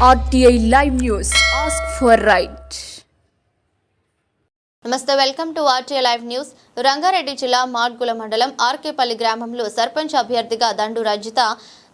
RTI Live News. Ask for right. నమస్తే, welcome to RTI live news. Rangareddy జిల్లా మార్గుల మండలం ఆర్కేపల్లి గ్రామంలో సర్పంచ్ అభ్యర్థిగా దండు రజిత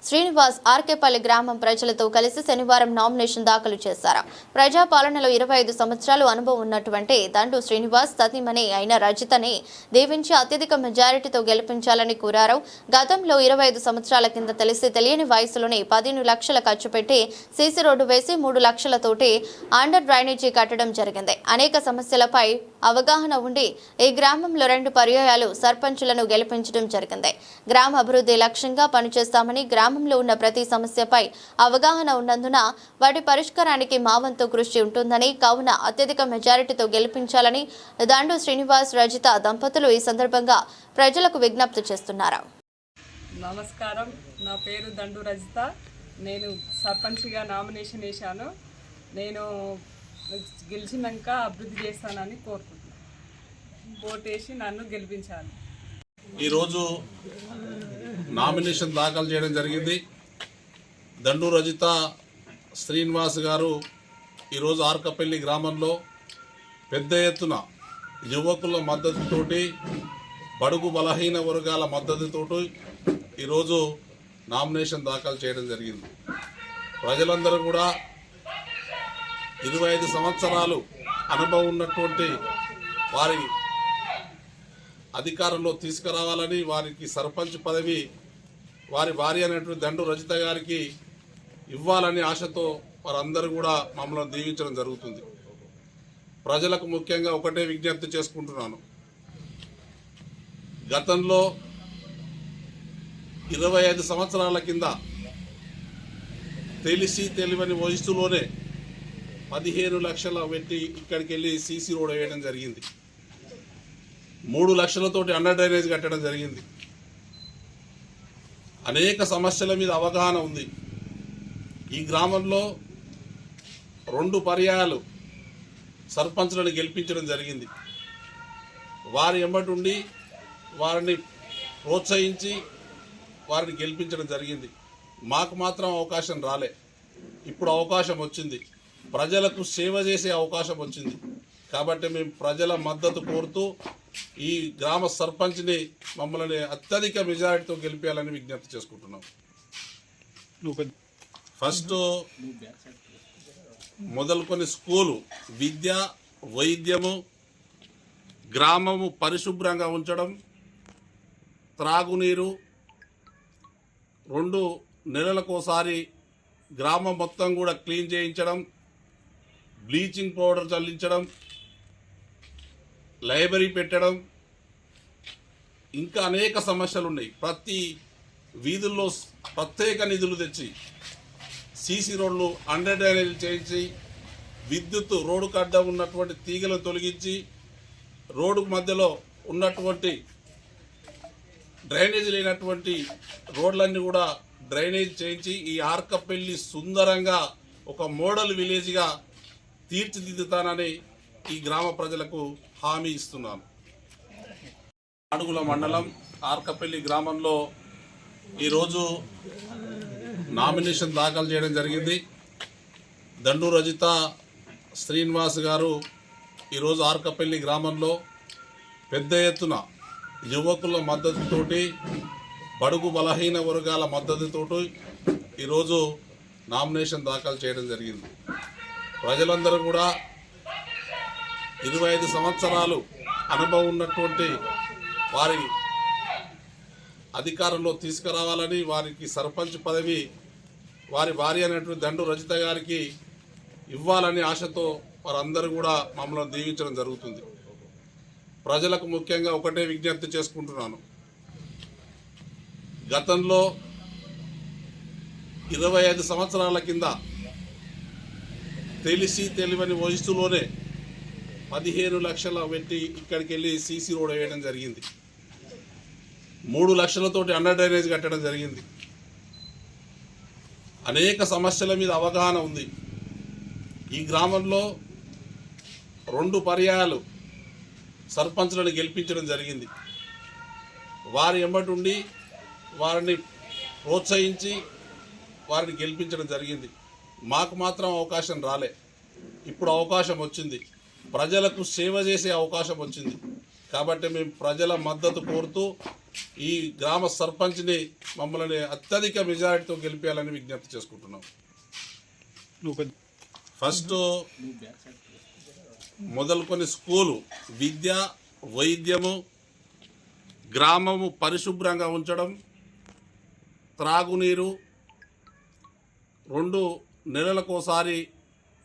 శ్రీనివాస్ ఆర్కేపల్లి గ్రామం ప్రజలతో కలిసి శనివారం నామినేషన్ దాఖలు చేశారు. ప్రజాపాలనలో 25 సంవత్సరాలు అనుభవం ఉన్నటువంటి దండు శ్రీనివాస్ సతీమణి అయిన రజితని దీవించి అత్యధిక మెజారిటీతో గెలిపించాలని కోరారు. గతంలో 25 సంవత్సరాల కింద తెలియని వయసులోనే 15 లక్షల ఖర్చు పెట్టి సీసీ రోడ్డు వేసి 3 లక్షలతోటి అండర్ డ్రైనేజీ కట్టడం జరిగింది. అనేక సమస్యలపై అవగాహన ఉండి ఈ గ్రామంలో 2 పర్యాయాలు సర్పంచులను గెలిపించడం జరిగింది. గ్రామ అభివృద్ధి లక్ష్యంగా పనిచేస్తామని, గ్రామంలో ఉన్న ప్రతి సమస్యపై అవగాహన ఉన్నందున వాటి పరిష్కారానికి మా వంతు కృషి ఉంటుందని, కావున అత్యధిక మెజారిటీతో గెలిపించాలని దండు శ్రీనివాస్ రజిత దంపతులు ఈ సందర్భంగా ప్రజలకు విజ్ఞప్తి చేస్తున్నారు. నమస్కారం, నా పేరు దండు రజిత. నేను సర్పంచ్గా నామినేషన్ వేశాను. నేను గెలిచినాక అభివృద్ధి చేస్తానని కోరుకుంటున్నాను. ఓటేసి నన్ను గెలిపించాలి. ఈరోజు నామినేషన్ దాఖలు చేయడం జరిగింది. దండు రజిత శ్రీనివాస్ గారు ఈరోజు ఆర్కపల్లి గ్రామంలో పెద్ద ఎత్తున యువకుల మద్దతుతోటి, బడుగు బలహీన వర్గాల మద్దతుతోటి ఈరోజు నామినేషన్ దాఖలు చేయడం జరిగింది. ప్రజలందరూ కూడా 25 సంవత్సరాలు అనుభవం ఉన్నటువంటి వారి అధికారంలో తీసుకురావాలని, వారికి సర్పంచ్ పదవి వారి భార్య అయినటువంటి దండు రజిత గారికి ఇవ్వాలని ఆశతో వారందరూ కూడా మమ్మల్ని దీవించడం జరుగుతుంది. ప్రజలకు ముఖ్యంగా ఒకటే విజ్ఞప్తి చేసుకుంటున్నాను. గతంలో 25 సంవత్సరాల కింద తెలియని వయసులోనే 15 లక్షల పెట్టి ఇక్కడికి వెళ్ళి సీసీ రోడ్ వేయడం జరిగింది. 3 లక్షలతోటి అండర్ డ్రైనేజ్ కట్టడం జరిగింది. అనేక సమస్యల మీద అవగాహన ఉంది. ఈ గ్రామంలో 2 పర్యాయాలు సర్పంచ్లను గెలిపించడం జరిగింది. వారి ఎమ్మటి ఉండి వారిని ప్రోత్సహించి వారిని గెలిపించడం జరిగింది. మాకు మాత్రం అవకాశం రాలే. ఇప్పుడు అవకాశం వచ్చింది. ప్రజలకు సేవ చేసే అవకాశం వచ్చింది. కాబట్టి మేము ప్రజల మద్దతు కోరుతూ ఈ గ్రామ సర్పంచ్ని మమ్మల్ని అత్యధిక మెజారిటీతో గెలిపేయాలని విజ్ఞప్తి చేసుకుంటున్నాం. ఫస్ట్ మొదలుకొని స్కూలు, విద్య, వైద్యము, గ్రామము పరిశుభ్రంగా ఉంచడం, త్రాగునీరు, 2 నెలలకోసారి గ్రామం మొత్తం కూడా క్లీన్ చేయించడం, బ్లీచింగ్ పౌడర్ చల్లించడం, లైబ్రరీ పెట్టడం, ఇంకా అనేక సమస్యలు ఉన్నాయి. ప్రతి వీధుల్లో ప్రత్యేక నిధులు తెచ్చి సీసీ రోడ్లు, అండర్ డ్రైనేజ్ చేయించి, విద్యుత్ రోడ్డు కడ్డ ఉన్నటువంటి తీగలను తొలగించి, రోడ్డు మధ్యలో ఉన్నటువంటి డ్రైనేజ్ లేనటువంటి రోడ్లన్నీ కూడా డ్రైనేజ్ చేయించి ఈ ఆర్కపల్లి సుందరంగా ఒక మోడల్ విలేజ్గా తీర్చిదిద్దుతానని ఈ గ్రామ ప్రజలకు హామీ ఇస్తున్నాను. అడుగుల మండలం ఆర్కపల్లి గ్రామంలో ఈరోజు నామినేషన్ దాఖలు చేయడం జరిగింది. దండు రజిత శ్రీనివాస్ గారు ఈరోజు ఆర్కపల్లి గ్రామంలో పెద్ద ఎత్తున యువకుల మద్దతుతోటి, బడుగు బలహీన వర్గాల మద్దతుతోటి ఈరోజు నామినేషన్ దాఖలు చేయడం జరిగింది. ప్రజలందరూ కూడా 25 సంవత్సరాలు అనుభవం ఉన్నటువంటి వారి అధికారంలో తీసుకురావాలని, వారికి సర్పంచ్ పదవి వారి భార్య అయినటువంటి దండు రజిత గారికి ఇవ్వాలని ఆశతో వారందరూ కూడా మమ్మల్ని దీవించడం జరుగుతుంది. ప్రజలకు ముఖ్యంగా ఒకటే విజ్ఞప్తి చేసుకుంటున్నాను. గతంలో 25 సంవత్సరాల కింద తెలియని వయసులోనే 15 లక్షల పెట్టి ఇక్కడికి వెళ్ళి సీసీ రోడ్ వేయడం జరిగింది. 3 లక్షలతోటి అండర్ డ్రైనేజ్ కట్టడం జరిగింది. అనేక సమస్యల మీద అవగాహన ఉంది. ఈ గ్రామంలో 2 పర్యాయాలు సర్పంచ్లను గెలిపించడం జరిగింది. వారి ఎమ్మటి ఉండి వారిని ప్రోత్సహించి వారిని గెలిపించడం జరిగింది. మాకు మాత్రం అవకాశం రాలే. ఇప్పుడు అవకాశం వచ్చింది, ప్రజలకు సేవ చేసే అవకాశం వచ్చింది. కాబట్టి మేము ప్రజల మద్దతు కోరుతూ ఈ గ్రామ సర్పంచ్ని మమ్మల్ని అత్యధిక మెజారిటీతో గెలిపేయాలని విజ్ఞప్తి చేసుకుంటున్నాం. ఫస్ట్ మొదలుకొని స్కూలు, విద్య, వైద్యము, గ్రామము పరిశుభ్రంగా ఉంచడం, త్రాగునీరు, 2 నెలలకోసారి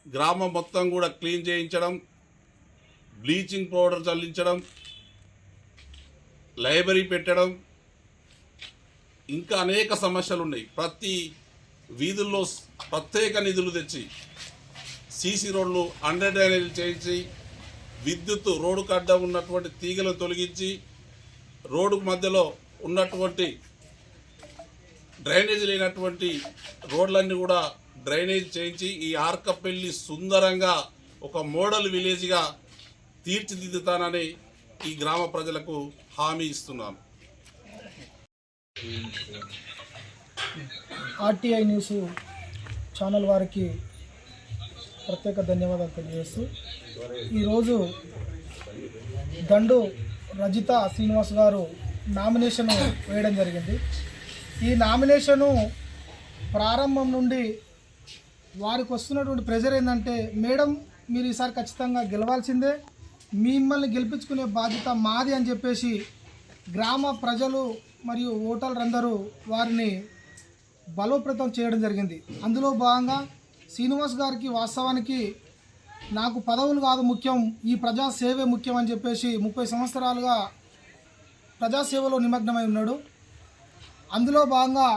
గ్రామం మొత్తం కూడా క్లీన్ చేయించడం, బ్లీచింగ్ పౌడర్ చల్లించడం, లైబ్రరీ పెట్టడం, ఇంకా అనేక సమస్యలు ఉన్నాయి. ప్రతి వీధుల్లో ప్రత్యేక నిధులు తెచ్చి సీసీ రోడ్లు, అండర్ డ్రైనేజీలు చేయించి, విద్యుత్ రోడ్డు కడ్డ ఉన్నటువంటి తీగలను తొలగించి, రోడ్డు మధ్యలో ఉన్నటువంటి డ్రైనేజ్ లేనటువంటి రోడ్లన్నీ కూడా డ్రైనేజ్ చేయించి ఈ ఆర్కపల్లి సుందరంగా ఒక మోడల్ విలేజ్గా తీర్చిదిద్దుతానని ఈ గ్రామ ప్రజలకు హామీ ఇస్తున్నాను. ఆర్టీఐ న్యూస్ ఛానల్ వారికి ప్రత్యేక ధన్యవాదాలు తెలియజేస్తూ ఈరోజు దండు రజిత శ్రీనివాస్ గారు నామినేషన్ వేయడం జరిగింది. ఈ నామినేషను ప్రారంభం నుండి వారికి వస్తున్నటువంటి ప్రెజర్ ఏంటంటే, మేడం మీరు ఈసారి ఖచ్చితంగా గెలవాల్సిందే, మిమ్మల్ని గెలిపించుకునే బాధ్యత మాది అని చెప్పేసి గ్రామ ప్రజలు మరియు ఓటర్లందరూ వారిని బలోపేతం చేయడం జరిగింది. అందులో భాగంగా శ్రీనివాస్ గారికి వాస్తవానికి నాకు పదవులు కాదు ముఖ్యం, ఈ ప్రజాసేవే ముఖ్యం అని చెప్పేసి 30 సంవత్సరాలుగా ప్రజాసేవలో నిమగ్నమై ఉన్నాడు. అందులో భాగంగా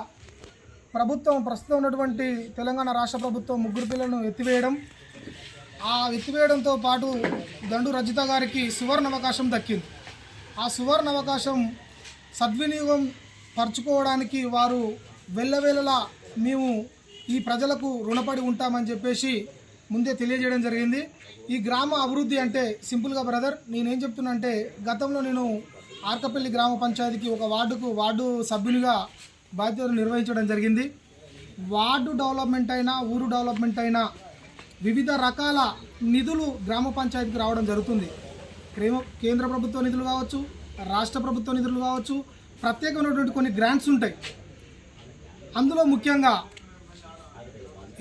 ప్రస్తుతం ఉన్నటువంటి తెలంగాణ రాష్ట్ర ప్రభుత్వం 3 పిల్లలను ఎత్తివేయడం, ఆ ఎత్తివేయడంతో పాటు దండు రజిత గారికి సువర్ణ అవకాశం దక్కింది. ఆ సువర్ణ అవకాశం సద్వినియోగం పరుచుకోవడానికి వారు వెళ్ళవేళలా మేము ఈ ప్రజలకు రుణపడి ఉంటామని చెప్పేసి ముందే తెలియజేయడం జరిగింది. ఈ గ్రామ అభివృద్ధి అంటే సింపుల్గా బ్రదర్ నేనేం చెప్తున్నా అంటే, గతంలో నేను ఆర్కపల్లి గ్రామ పంచాయతీకి ఒక వార్డు సభ్యునిగా బాధ్యతలు నిర్వహించడం జరిగింది. వార్డు డెవలప్మెంట్ అయినా, ఊరు డెవలప్మెంట్ అయినా వివిధ రకాల నిధులు గ్రామ పంచాయతీకి రావడం జరుగుతుంది. కేంద్ర ప్రభుత్వ నిధులు కావచ్చు, రాష్ట్ర ప్రభుత్వ నిధులు కావచ్చు, ప్రత్యేకమైనటువంటి కొన్ని గ్రాంట్స్ ఉంటాయి. అందులో ముఖ్యంగా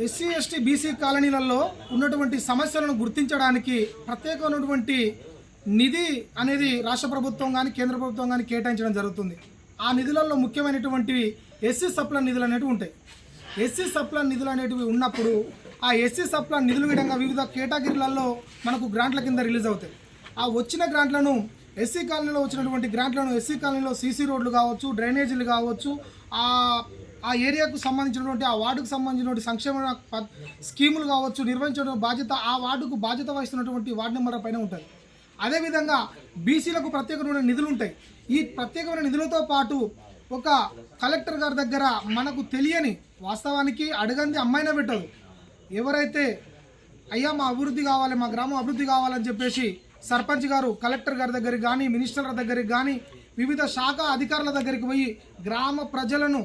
ఎస్సీ ఎస్టీ బీసీ కాలనీలలో ఉన్నటువంటి సమస్యలను గుర్తించడానికి ప్రత్యేకమైనటువంటి నిధి అనేది రాష్ట్ర ప్రభుత్వం కానీ కేంద్ర ప్రభుత్వం కానీ కేటాయించడం జరుగుతుంది. ఆ నిధులలో ముఖ్యమైనటువంటివి ఎస్సీ సప్లాన్ నిధులు అనేవి ఉంటాయి. ఎస్సీ సప్లాన్ నిధులు అనేటివి ఉన్నప్పుడు ఆ ఎస్సీ సప్లాన్ నిధుల విధంగా వివిధ కేటగిరీలలో మనకు గ్రాంట్ల కింద రిలీజ్ అవుతాయి. ఆ వచ్చిన గ్రాంట్లను ఎస్సీ కాలనీలో వచ్చినటువంటి గ్రాంట్లను ఎస్సీ కాలనీలో సీసీ రోడ్లు కావచ్చు, డ్రైనేజీలు కావచ్చు, ఆ ఏరియాకు సంబంధించినటువంటి ఆ వార్డుకు సంబంధించినటువంటి సంక్షేమ స్కీములు కావచ్చు నిర్వహించడం బాధ్యత ఆ వార్డుకు బాధ్యత వహిస్తున్నటువంటి వార్డు మెంబర్ల పైన ఉంటుంది. అదేవిధంగా బీసీలకు ప్రత్యేకమైన నిధులు ఉంటాయి. ఈ ప్రత్యేకమైన నిధులతో పాటు ఒక కలెక్టర్ గారి దగ్గర మనకు తెలియని, వాస్తవానికి అడగంది అమ్మాయినా పెట్టదు, ఎవరైతే అయ్యా మా అభివృద్ధి కావాలి, మా గ్రామం అభివృద్ధి కావాలని చెప్పేసి సర్పంచ్ గారు కలెక్టర్ గారి దగ్గరికి కానీ, మినిస్టర్ల దగ్గరికి కానీ, వివిధ శాఖ అధికారుల దగ్గరికి పోయి గ్రామ ప్రజలను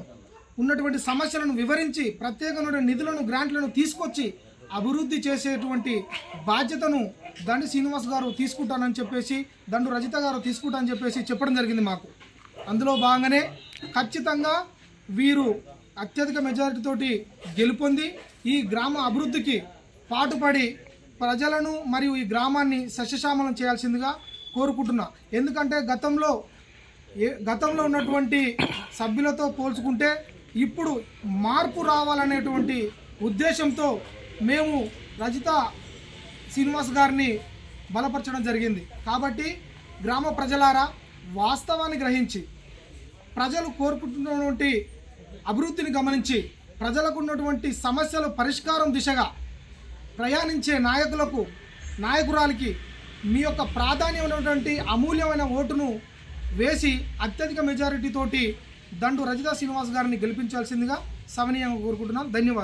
ఉన్నటువంటి సమస్యలను వివరించి ప్రత్యేకమైన నిధులను గ్రాంట్లను తీసుకొచ్చి అభివృద్ధి చేసేటువంటి బాధ్యతను దండు శ్రీనివాస్ గారు తీసుకుంటానని చెప్పేసి, దండు రజిత గారు తీసుకుంటానని చెప్పేసి చెప్పడం జరిగింది మాకు. అందులో భాగంగానే ఖచ్చితంగా వీరు అత్యధిక మెజారిటీతోటి గెలుపొంది ఈ గ్రామ అభివృద్ధికి పాటుపడి ప్రజలను మరియు ఈ గ్రామాన్ని సస్యశ్యామలం చేయాల్సిందిగా కోరుకుంటున్నా. ఎందుకంటే గతంలో ఉన్నటువంటి సభ్యులతో పోల్చుకుంటే ఇప్పుడు మార్పు రావాలనేటువంటి ఉద్దేశంతో మేము రజిత శ్రీనివాస్ గారిని బలపరచడం జరిగింది. కాబట్టి గ్రామ ప్రజలారా వాస్తవాన్ని గ్రహించి ప్రజలు కోరుకుంటున్నటువంటి అభివృద్ధిని గమనించి ప్రజలకు ఉన్నటువంటి సమస్యల పరిష్కారం దిశగా ప్రయాణించే నాయకురాలికి మీ యొక్క ప్రాధాన్యమైనటువంటి అమూల్యమైన ఓటును వేసి అత్యధిక మెజారిటీతోటి దండు రజిత శ్రీనివాస్ గారిని గెలిపించాల్సిందిగా సవినీయంగా కోరుకుంటున్నాను. ధన్యవాదాలు.